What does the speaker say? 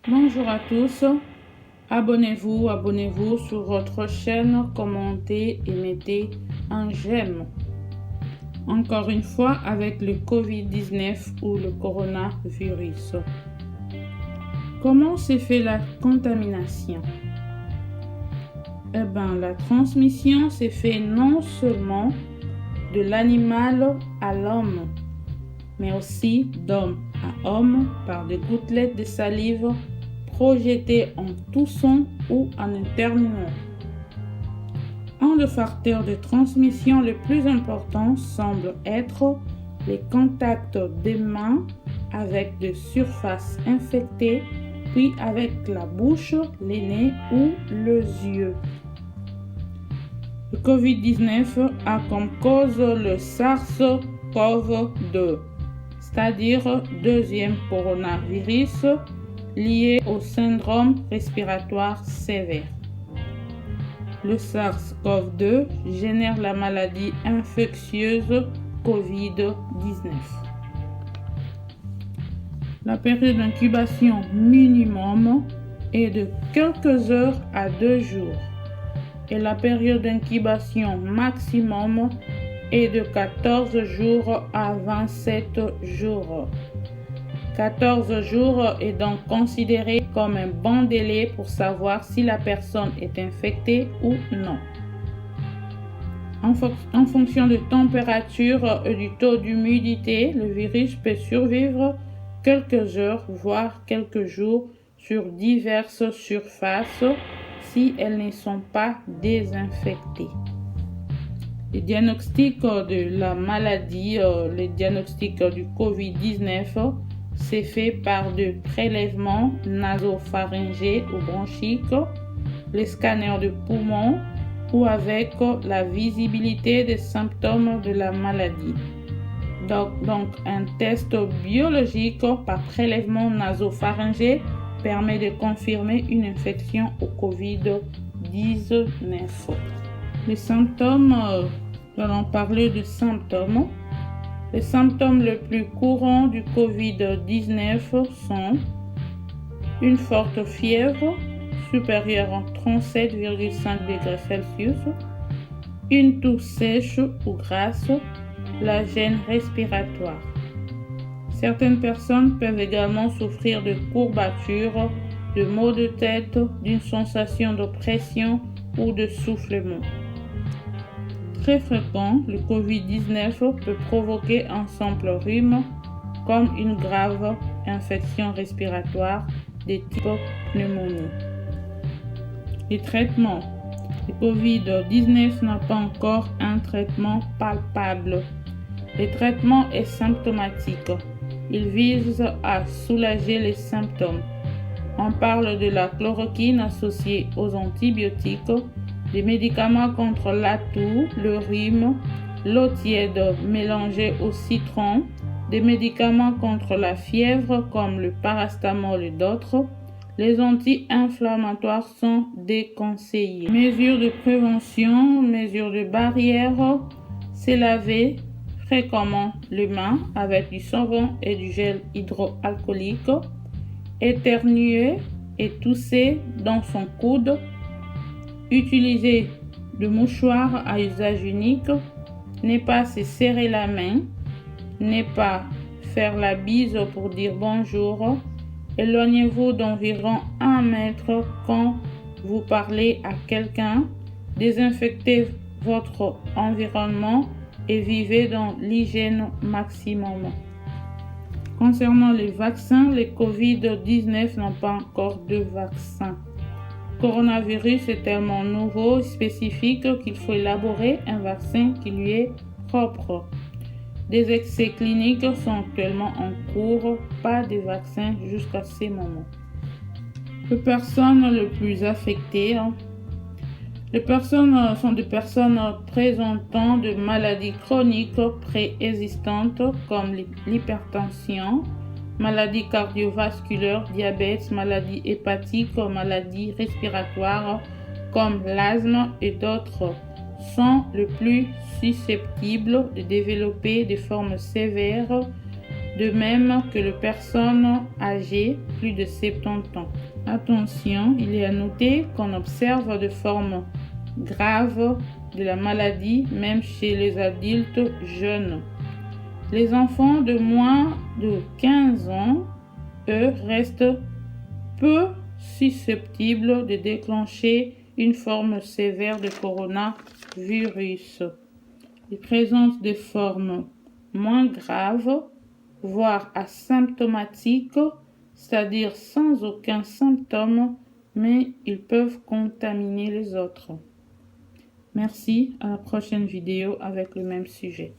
Bonjour à tous, abonnez-vous sur votre chaîne, commentez et mettez un j'aime. Encore une fois avec le Covid-19 ou le coronavirus. Comment s'est fait la contamination? La transmission s'est fait non seulement de l'animal à l'homme, mais aussi d'homme à homme par des gouttelettes de salive projetées en toussant ou en éternuant. Un des facteurs de transmission le plus important semble être les contacts des mains avec des surfaces infectées, puis avec la bouche, les nez ou les yeux. Le Covid-19 a comme cause le SARS-CoV-2, c'est-à-dire deuxième coronavirus lié au syndrome respiratoire sévère. Le SARS-CoV-2 génère la maladie infectieuse Covid-19. La période d'incubation minimum est de quelques heures à 2 jours et la période d'incubation maximum est de 14 jours à 27 jours. 14 jours est donc considéré comme un bon délai pour savoir si la personne est infectée ou non. En fonction de température et du taux d'humidité, le virus peut survivre quelques heures, voire quelques jours sur diverses surfaces si elles ne sont pas désinfectées. Le diagnostic de la maladie, le diagnostic du Covid-19 c'est fait par des prélèvements nasopharyngés ou bronchiques, les scanners de poumons ou avec la visibilité des symptômes de la maladie. Donc un test biologique par prélèvement nasopharyngé permet de confirmer une infection au Covid-19. Les symptômes, nous allons parler de symptômes. Les symptômes les plus courants du Covid-19 sont une forte fièvre supérieure à 37,5 degrés Celsius, une toux sèche ou grasse, la gêne respiratoire. Certaines personnes peuvent également souffrir de courbatures, de maux de tête, d'une sensation d'oppression ou de soufflement. Très fréquent, le Covid-19 peut provoquer un simple rhume comme une grave infection respiratoire de type pneumonie. Les traitements. Le Covid-19 n'a pas encore un traitement palpable. Le traitement est symptomatique. Il vise à soulager les symptômes. On parle de la chloroquine associée aux antibiotiques, des médicaments contre la toux, le rhume, l'eau tiède mélangée au citron, des médicaments contre la fièvre comme le paracétamol et d'autres. Les anti-inflammatoires sont déconseillés. Mesures de prévention, mesures de barrière, c'est laver fréquemment les mains avec du savon et du gel hydroalcoolique, éternuer et tousser dans son coude, utiliser le mouchoir à usage unique, ne pas se serrer la main, ne pas faire la bise pour dire bonjour, éloignez-vous d'environ 1 mètre quand vous parlez à quelqu'un, désinfectez votre environnement et vivez dans l'hygiène maximum. Concernant les vaccins, les Covid-19 n'ont pas encore de vaccin. Le coronavirus est tellement nouveau et spécifique qu'il faut élaborer un vaccin qui lui est propre. Des essais cliniques sont actuellement en cours, pas de vaccin jusqu'à ce moment. Les personnes les plus affectées, les personnes sont des personnes présentant de maladies chroniques préexistantes comme l'hypertension, maladies cardiovasculaires, diabète, maladies hépatiques, maladies respiratoires comme l'asthme et d'autres sont les plus susceptibles de développer des formes sévères de même que les personnes âgées plus de 70 ans. Attention, il est à noter qu'on observe de formes graves de la maladie même chez les adultes jeunes. Les enfants de moins de 15 ans, eux, restent peu susceptibles de déclencher une forme sévère de coronavirus. Ils présentent des formes moins graves, voire asymptomatiques, c'est-à-dire sans aucun symptôme, mais ils peuvent contaminer les autres. Merci, à la prochaine vidéo avec le même sujet.